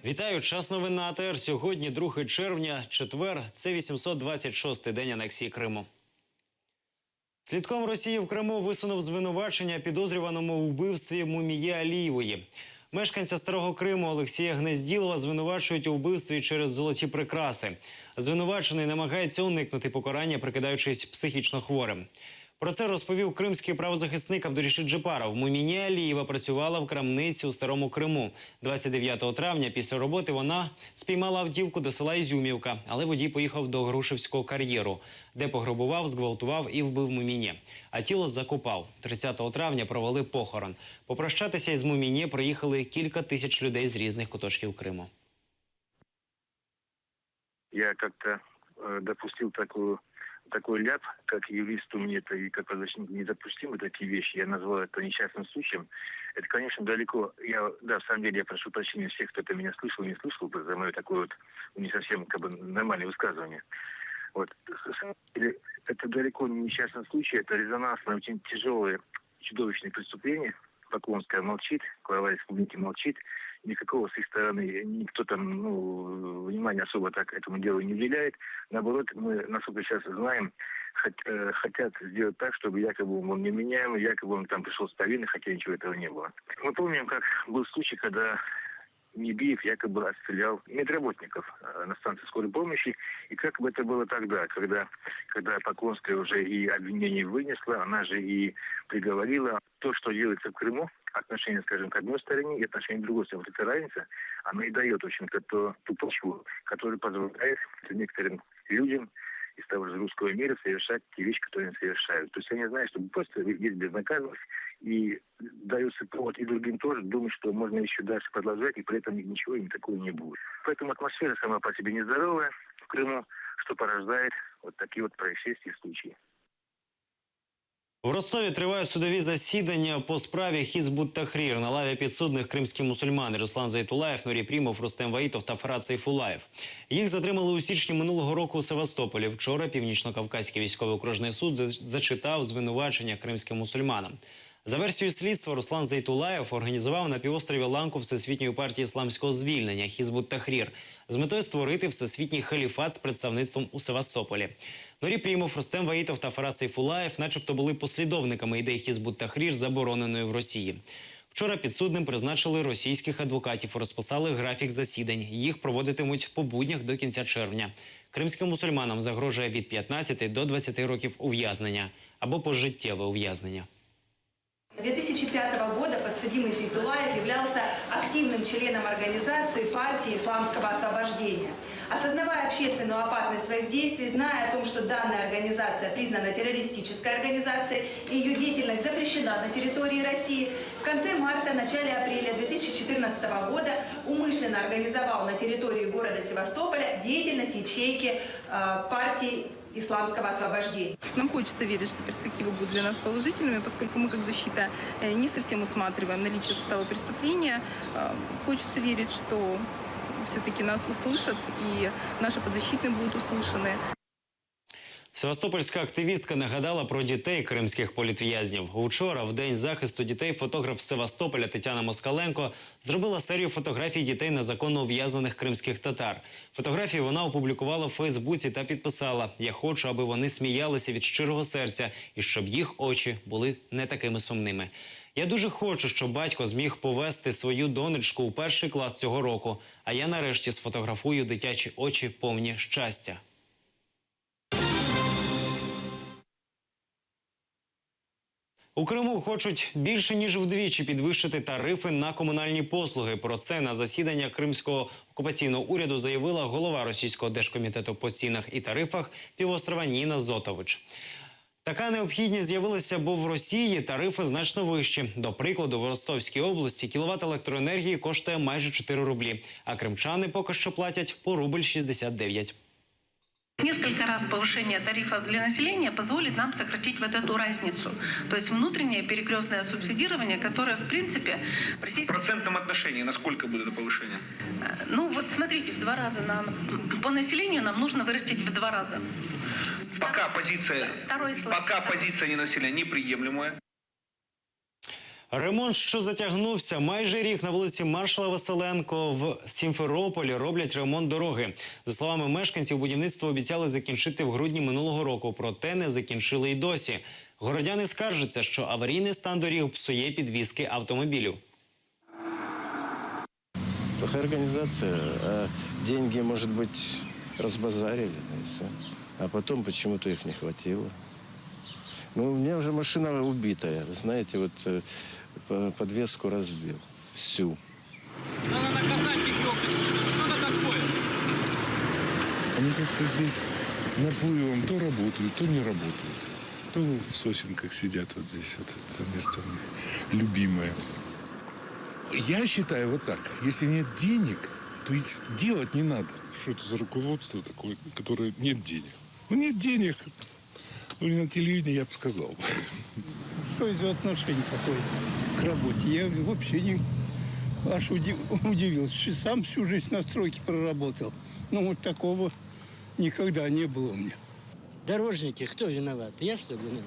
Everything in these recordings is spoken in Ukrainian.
Вітаю, час новин на АТР. Сьогодні 2 червня, четвер. Це 826-й день анексії Криму. Слідком Росії в Криму висунув звинувачення підозрюваному у вбивстві Мумії Алієвої. Мешканця Старого Криму Олексія Гнезділова звинувачують у вбивстві через золоті прикраси. Звинувачений намагається уникнути покарання, прикидаючись психічно хворим. Про це розповів кримський правозахисник Абдурішид Джепаров. Мумія Алієва працювала в крамниці у Старому Криму. 29 травня після роботи вона спіймала автівку до села Ізюмівка, але водій поїхав до Грушевського кар'єру, де пограбував, зґвалтував і вбив Муміні. А тіло закопав. 30 травня провели похорон. Попрощатися із Муміні приїхали кілька тисяч людей з різних куточків Криму. Я как-то допустил такой ляп, как юристу мне это и как правозащитнику недопустимы такие вещи. Я назвал это несчастным случаем. Это, конечно, далеко. В самом деле, я прошу прощения всех, кто это меня слышал и не слышал, за мое такое вот не совсем нормальное высказывание. Вот. Это далеко не несчастный случай, это резонансное, очень тяжелое, чудовищное преступление. Поклонская молчит, глава республики молчит. Никакого с их стороны никто там, внимания особо так этому делу не уделяет. Наоборот, мы, насколько сейчас знаем, хотят сделать так, чтобы якобы он неменяемый, якобы он там пришел с повинной, хотя ничего этого не было. Мы помним, как был случай, когда Небиев якобы отстрелял медработников на станции скорой помощи. И как бы это было тогда, когда Поклонская уже и обвинение вынесла, она же и приговорила. То, что делается в Крыму, отношение, скажем, к одной стороне и отношение к другой стороне, вот эта разница, она и дает, в общем-то, ту почву, которая позволяет некоторым людям из того же русского мира совершать те вещи, которые они совершают. То есть они знают, что просто есть безнаказанность, и дается повод и другим тоже думать, что можно еще дальше продолжать, и при этом ничего им такого не будет. Поэтому атмосфера сама по себе нездоровая в Крыму, что порождает вот такие вот происшествия и случаи. В Ростові тривають судові засідання по справі Хізб ут-Тахрір. На лаві підсудних кримські мусульмани Руслан Зайтулаєв, Нурі Прімов, Рустем Ваїтов та Фарат Сейфулаєв. Їх затримали у січні минулого року у Севастополі. Вчора Північно-Кавказький військовий окружний суд зачитав звинувачення кримським мусульманам. За версією слідства, Руслан Зайтулаєв організував на півострові ланку Всесвітньої партії ісламського звільнення Хізб ут-Тахрір з метою створити всесвітній халіфат з представництвом у Севастополі. Нурі Прімов, Рустем Ваїтов та Фарат Сейфулаєв начебто були послідовниками ідей Хізб ут-Тахрір, забороненої в Росії. Вчора підсудним призначили російських адвокатів, розписали графік засідань. Їх проводитимуть по буднях до кінця червня. Кримським мусульманам загрожує від 15 до 20 років ув'язнення або пожиттєве ув'язнення. 2005 года подсудимый Зайтулаев являлся активным членом организации партии исламского освобождения. Осознавая общественную опасность своих действий, зная о том, что данная организация признана террористической организацией и ее деятельность запрещена на территории России, в конце марта, начале апреля 2014 года умышленно организовал на территории города Севастополя деятельность ячейки партии исламского освобождения. Нам хочется верить, что перспективы будут для нас положительными, поскольку мы как защита не совсем усматриваем наличие состава преступления. Хочется верить, что все-таки нас услышат и наши подзащитные будут услышаны. Севастопольська активістка нагадала про дітей кримських політв'язнів. Учора, в День захисту дітей, фотограф Севастополя Тетяна Москаленко зробила серію фотографій дітей незаконно ув'язнених кримських татар. Фотографії вона опублікувала в Фейсбуці та підписала: «Я хочу, аби вони сміялися від щирого серця і щоб їх очі були не такими сумними. Я дуже хочу, щоб батько зміг повести свою донечку у 1-й клас цього року, а я нарешті сфотографую дитячі очі повні щастя». У Криму хочуть більше ніж вдвічі підвищити тарифи на комунальні послуги. Про це на засідання Кримського окупаційного уряду заявила голова Російського держкомітету по цінах і тарифах півострова Ніна Зотович. Така необхідність з'явилася, бо в Росії тарифи значно вищі. До прикладу, в Ростовській області кіловат електроенергії коштує майже 4 рублі, а кримчани поки що платять по рубль 69. Несколько раз повышение тарифов для населения позволит нам сократить вот эту разницу. То есть внутреннее перекрестное субсидирование, которое, в принципе, в российском... В процентном отношении насколько будет это повышение? Ну вот смотрите, в 2 раза по населению нам нужно вырастить в 2 раза. Пока позиция ненаселения неприемлемая. Ремонт, що затягнувся, майже рік на вулиці Маршала Василенко в Сімферополі роблять ремонт дороги. За словами мешканців, будівництво обіцяли закінчити в грудні минулого року, проте не закінчили й досі. Городяни скаржаться, що аварійний стан доріг псує підвізки автомобілів. Плохая организация, а деньги, может быть, разбазарили, и всё. А потом почему-то их не хватило. Ну, у меня уже машина убитая, знаете, вот подвеску разбил, всю. Надо наказать их, ёлки-палки. Что это такое? Они как-то здесь наплывом то работают, то не работают. То в сосенках сидят вот здесь, вот это место у них любимое. Я считаю вот так, если нет денег, то и делать не надо. Что это за руководство такое, которое нет денег? Ну, нет денег, ну, на телевидении я бы сказал. Что из отношение такое к работе? Я вообще не аж удивился. Сам всю жизнь на стройке проработал. Но вот такого никогда не было у меня. Дорожники, кто виноват? Я, что ли, виноват?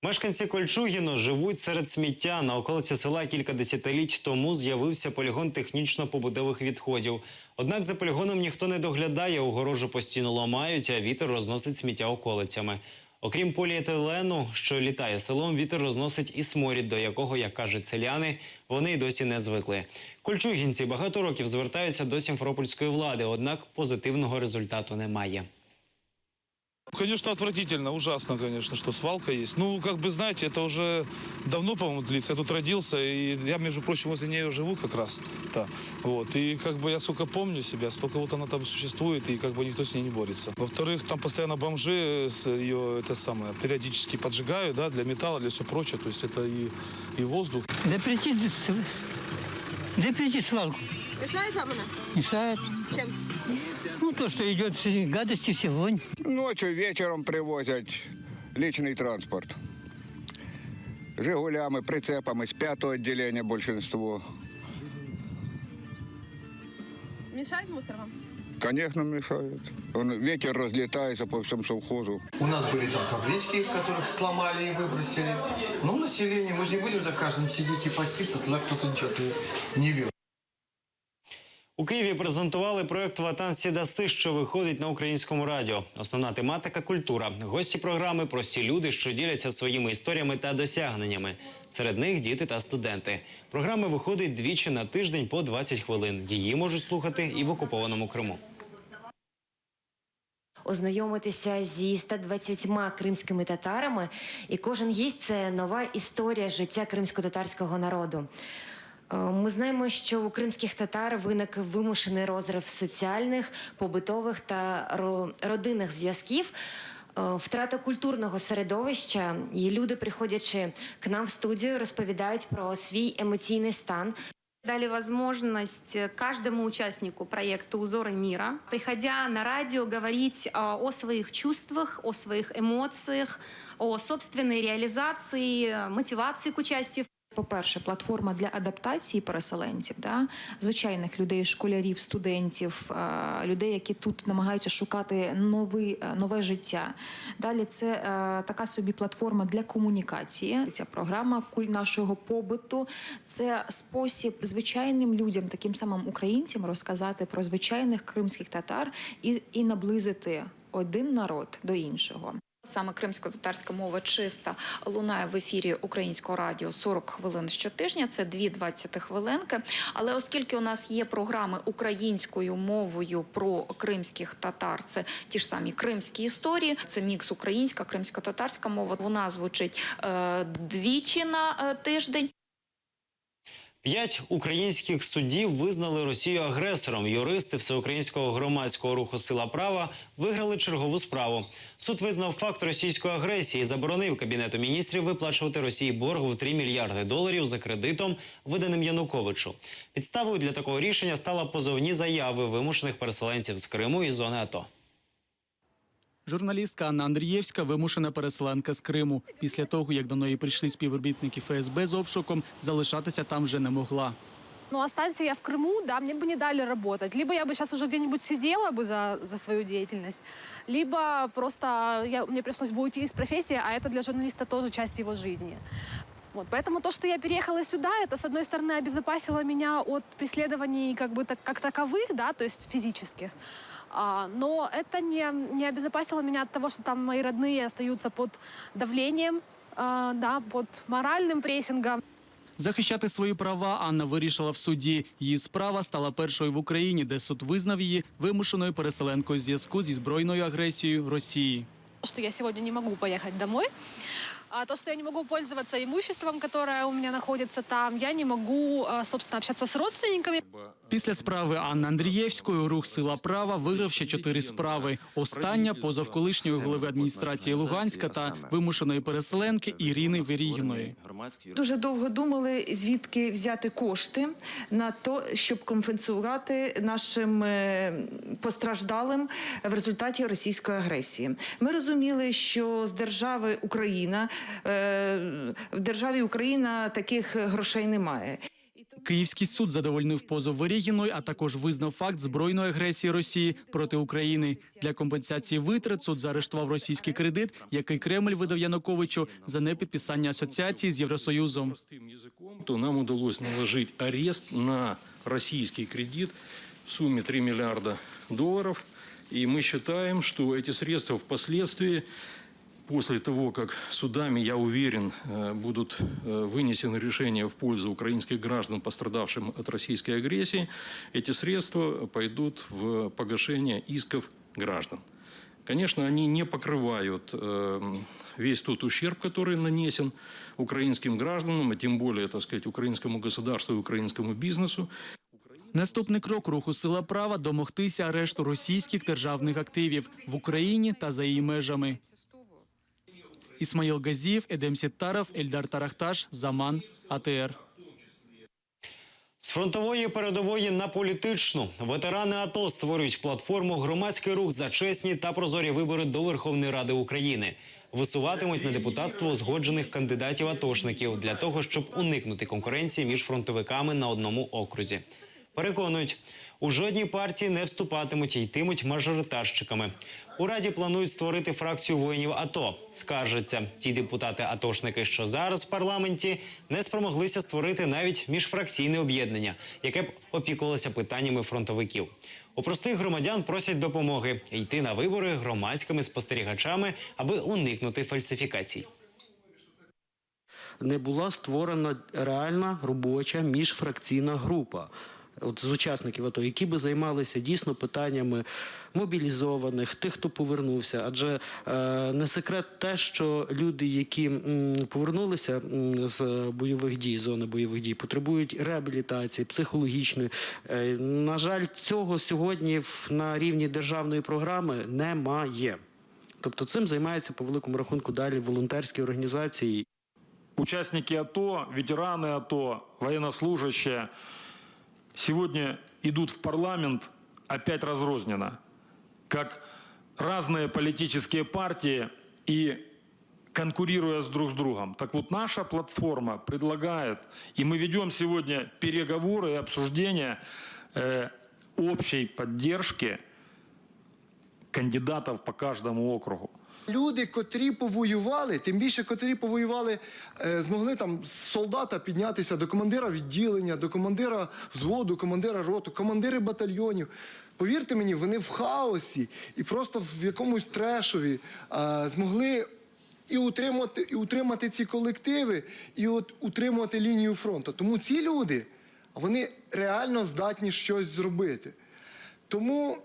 Мешканці Кольчугіно живуть серед сміття. На околиці села кілька десятиліть тому з'явився полігон технічно-побутових відходів. Однак за полігоном ніхто не доглядає, огорожу постійно ламають, а вітер розносить сміття околицями. Окрім поліетилену, що літає селом, вітер розносить і сморід, до якого, як кажуть селяни, вони й досі не звикли. Кольчугінці багато років звертаються до сімферопольської влади, однак позитивного результату немає. Конечно, отвратительно, ужасно, конечно, что свалка есть. Ну, как бы, знаете, это уже давно, по-моему, длится. Я тут родился, и я, между прочим, возле нее живу как раз. Да. Вот. И как бы я, сколько помню себя, сколько вот она там существует, и как бы никто с ней не борется. Во-вторых, там постоянно бомжи ее, это самое, периодически поджигают, да, для металла, для всего прочего. То есть это и воздух. Запретить свалку. Мешает вам она? Мешает. Чем? Ну, то, что идет все гадости, все вонь. Ночью, вечером привозят личный транспорт. Жигулями, прицепами, с 5-го отделения большинство. Мешает мусор вам? Конечно, мешает. Ветер разлетается по всему совхозу. У нас были там таблички, которых сломали и выбросили. Ну, население, мы же не будем за каждым сидеть и пасти, что туда кто-то ничего не вел. У Києві презентували проєкт «Ватан Сі даси», що виходить на українському радіо. Основна тематика – культура. Гості програми – прості люди, що діляться своїми історіями та досягненнями. Серед них діти та студенти. Програма виходить двічі на тиждень по 20 хвилин. Її можуть слухати і в окупованому Криму. Ознайомитися зі 120 кримськими татарами. І кожен гість – це нова історія життя кримсько-татарського народу. Ми знаємо, що у кримських татар виник вимушений розрив соціальних, побутових та родинних зв'язків, втрата культурного середовища. І люди, приходячи к нам в студію, розповідають про свій емоційний стан. Дали возможность каждому участнику проекта «Узоры мира», приходя на радио, говорить о своих чувствах, о своих эмоциях, о собственной реализации, мотивации к участию. По-перше, платформа для адаптації переселенців, звичайних людей, школярів, студентів, людей, які тут намагаються шукати нове життя. Далі це така собі платформа для комунікації. Ця програма нашого побуту – це спосіб звичайним людям, таким самим українцям, розказати про звичайних кримських татар і наблизити один народ до іншого. Саме кримсько-татарська мова чиста лунає в ефірі українського радіо 40 хвилин щотижня, це 2 20-хвилинки. Але оскільки у нас є програми українською мовою про кримських татар, це ті ж самі кримські історії, це мікс українська, кримсько-татарська мова, вона звучить двічі на тиждень. 5 українських суддів визнали Росію агресором. Юристи Всеукраїнського громадського руху «Сила права» виграли чергову справу. Суд визнав факт російської агресії і заборонив Кабінету міністрів виплачувати Росії борг в $3 мільярди за кредитом, виданим Януковичу. Підставою для такого рішення стали позовні заяви вимушених переселенців з Криму і зони АТО. Журналістка Анна Андрієвська – вимушена переселенка з Криму. Після того, як до неї прийшли співробітники ФСБ з обшуком, залишатися там вже не могла. Ну, останься я в Крыму, да, мне бы не дали работать. Либо я бы сейчас уже где-нибудь сидела бы за свою деятельность, либо просто мне пришлось бы уйти из профессии, а это для журналиста тоже часть его жизни. Вот, поэтому то, что я переехала сюда, это, с одной стороны, обезопасило меня от преследований как таковых, да, то есть физических. Но это не обезопасило меня от того, что там мои родные остаются под давлением, да, под моральным прессингом. Захищати свої права Анна вирішила в суді. Її справа стала першою в Україні, де суд визнав її вимушеною переселенкою в зв'язку зі збройною агресією Росії. Что я сегодня не могу поехать домой, а то, что я не могу пользоваться имуществом, которое у меня находится там, я не могу, собственно, общаться с родственниками. Після справи Анни Андрієвської рух «Сила права» виграв ще 4 справи. Остання – позов колишньої голови адміністрації Луганська та вимушеної переселенки Ірини Верігіної. Дуже довго думали, звідки взяти кошти на те, щоб компенсувати нашим постраждалим в результаті російської агресії. Ми розуміли, що з держави Україна, в державі Україна таких грошей немає. Київський суд задовольнив позов Верігіної, а також визнав факт збройної агресії Росії проти України. Для компенсації витрат суд заарештував російський кредит, який Кремль видав Януковичу за непідписання асоціації з Євросоюзом. То нам удалось наложить арест на российский кредит в сумме $3 миллиарда. И мы считаем, что эти средства впоследствии, после того, как судами, я уверен, будут вынесены решения в пользу украинских граждан, пострадавшим от российской агрессии, эти средства пойдут в погашение исков граждан. Конечно, они не покрывают весь тот ущерб, который нанесен украинским гражданам, а тем более, так сказать, украинскому государству и украинскому бизнесу. Наступний крок руху «Сила права» – домогтися арешту російських державних активів в Україні та за її межами. Ісмаїл Газієв, Едем Сеттаров, Ельдар Тарахташ, Заман, АТР. З фронтової передової на політичну. Ветерани АТО створюють платформу «Громадський рух за чесні та прозорі вибори до Верховної Ради України». Висуватимуть на депутатство узгоджених кандидатів-атошників для того, щоб уникнути конкуренції між фронтовиками на одному окрузі. Переконують, у жодній партії не вступатимуть і йтимуть мажоритарщиками. У Раді планують створити фракцію воїнів АТО. Скаржаться, ті депутати-атошники, що зараз в парламенті, не спромоглися створити навіть міжфракційне об'єднання, яке б опікувалося питаннями фронтовиків. У простих громадян просять допомоги – йти на вибори громадськими спостерігачами, аби уникнути фальсифікацій. Не була створена реальна робоча міжфракційна група з учасників АТО, які би займалися дійсно питаннями мобілізованих, тих, хто повернувся. Адже не секрет те, що люди, які повернулися з бойових дій, зони бойових дій, потребують реабілітації, психологічної. На жаль, цього сьогодні на рівні державної програми немає. Тобто цим займаються по великому рахунку далі волонтерські організації. Участники АТО, ветераны АТО, военнослужащие сегодня идут в парламент опять разрозненно, как разные политические партии и конкурируя друг с другом. Так вот, наша платформа предлагает, и мы ведем сегодня переговоры и обсуждения общей поддержки кандидатов по каждому округу. Люди, котрі повоювали, тим більше, котрі повоювали, змогли там з солдата піднятися до командира відділення, до командира взводу, командира роту, командири батальйонів. Повірте мені, вони в хаосі і просто в якомусь трешові змогли і утримати ці колективи, і утримувати лінію фронту. Тому ці люди, вони реально здатні щось зробити. Тому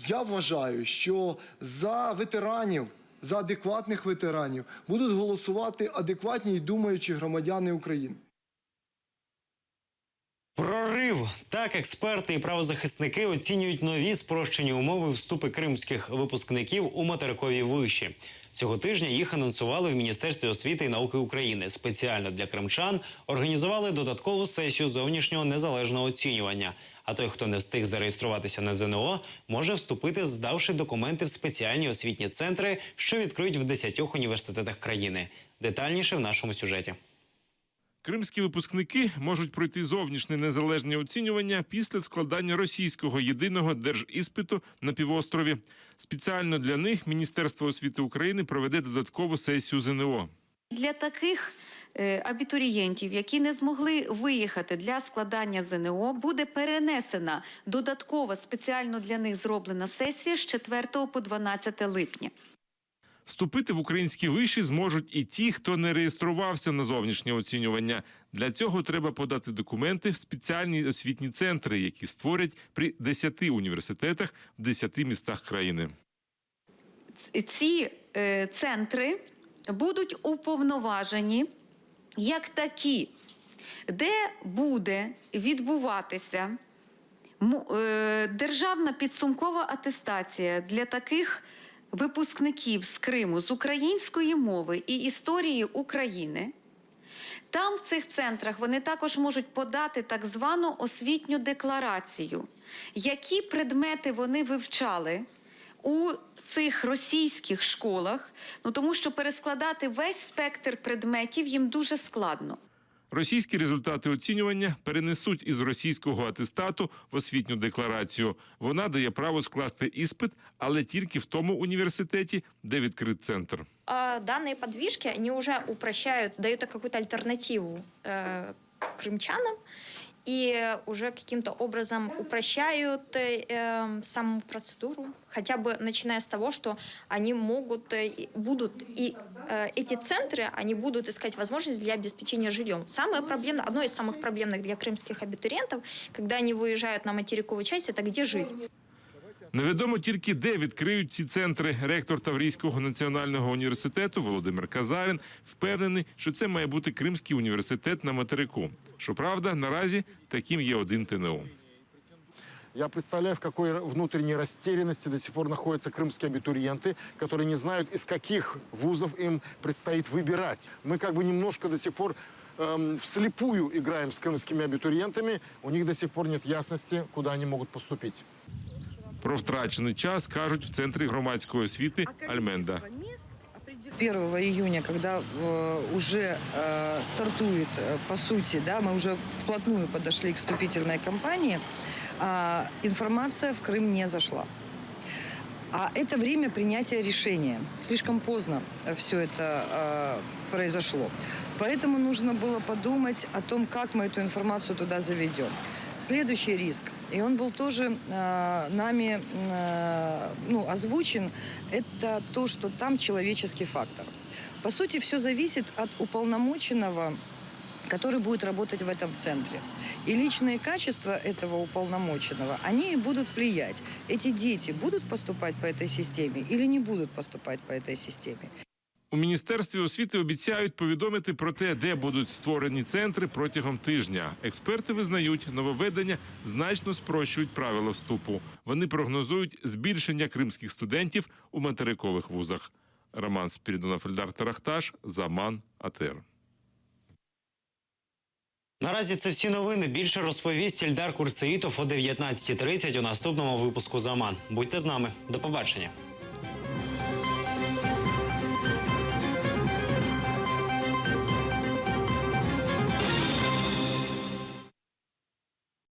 я вважаю, що за ветеранів, за адекватних ветеранів будуть голосувати адекватні і думаючі громадяни України. Прорив. Так експерти і правозахисники оцінюють нові спрощені умови вступу кримських випускників у материкові виші. Цього тижня їх анонсували в Міністерстві освіти і науки України. Спеціально для кримчан організували додаткову сесію зовнішнього незалежного оцінювання. А той, хто не встиг зареєструватися на ЗНО, може вступити, здавши документи в спеціальні освітні центри, що відкриють в 10 університетах країни. Детальніше в нашому сюжеті. Кримські випускники можуть пройти зовнішнє незалежне оцінювання після складання російського єдиного держіспиту на півострові. Спеціально для них Міністерство освіти України проведе додаткову сесію ЗНО. Для таких абітурієнтів, які не змогли виїхати для складання ЗНО, буде перенесена додаткова спеціально для них зроблена сесія з 4 по 12 липня. Вступити в українські виші зможуть і ті, хто не реєструвався на зовнішнє оцінювання. Для цього треба подати документи в спеціальні освітні центри, які створять при 10 університетах в 10 містах країни. Ці центри будуть уповноважені як такі, де буде відбуватися державна підсумкова атестація для таких випускників з Криму з української мови і історії України. Там, в цих центрах, вони також можуть подати так звану освітню декларацію, які предмети вони вивчали у цих російських школах, тому що перескладати весь спектр предметів їм дуже складно. Російські результати оцінювання перенесуть із російського атестату в освітню декларацію. Вона дає право скласти іспит, але тільки в тому університеті, де відкрит центр. Данные подвижки, они уже упрощают, дают какую-то альтернативу крымчанам и уже каким-то образом упрощают саму процедуру, хотя бы начиная с того, что они будут и эти центры, они будут искать возможность для обеспечения жильем. Самое проблемное, одно из самых проблемных для крымских абитуриентов, когда они выезжают на материковую часть, это где жить. Невідомо тільки, де відкриють ці центри. Ректор Таврійського національного університету Володимир Казарин впевнений, що це має бути Кримський університет на материку. Щоправда, наразі таким є один ТНУ. Я представляю, в какой внутренней растерянности до сих пор находятся крымские абитуриенты, которые не знают, из каких вузов им предстоит выбирать. Мы как бы немножко до сих пор вслепую играем с крымскими абитуриентами. У них до сих пор нет ясности, куда они могут поступить. Про втрачений час кажуть в Центрі громадської освіти «Альменда». 1 июня, когда уже стартует, по сути, да, мы уже вплотную подошли к вступительной кампании, информация в Крым не зашла. А это время принятия решения. Слишком поздно все это произошло. Поэтому нужно было подумать о том, как мы эту информацию туда заведем. Следующий риск, и он был тоже нами озвучен, это то, что там человеческий фактор. По сути, все зависит от уполномоченного, который будет работать в этом центре. И личные качества этого уполномоченного, они будут влиять. Эти дети будут поступать по этой системе или не будут поступать по этой системе. У Міністерстві освіти обіцяють повідомити про те, де будуть створені центри протягом тижня. Експерти визнають, нововведення значно спрощують правила вступу. Вони прогнозують збільшення кримських студентів у материкових вузах. Роман Спірідонов, Ельдар Тарахташ, Заман, АТР. Наразі це всі новини. Більше розповість Ельдар Курцеїтов о 19:30 у наступному випуску «Заман». Будьте з нами. До побачення.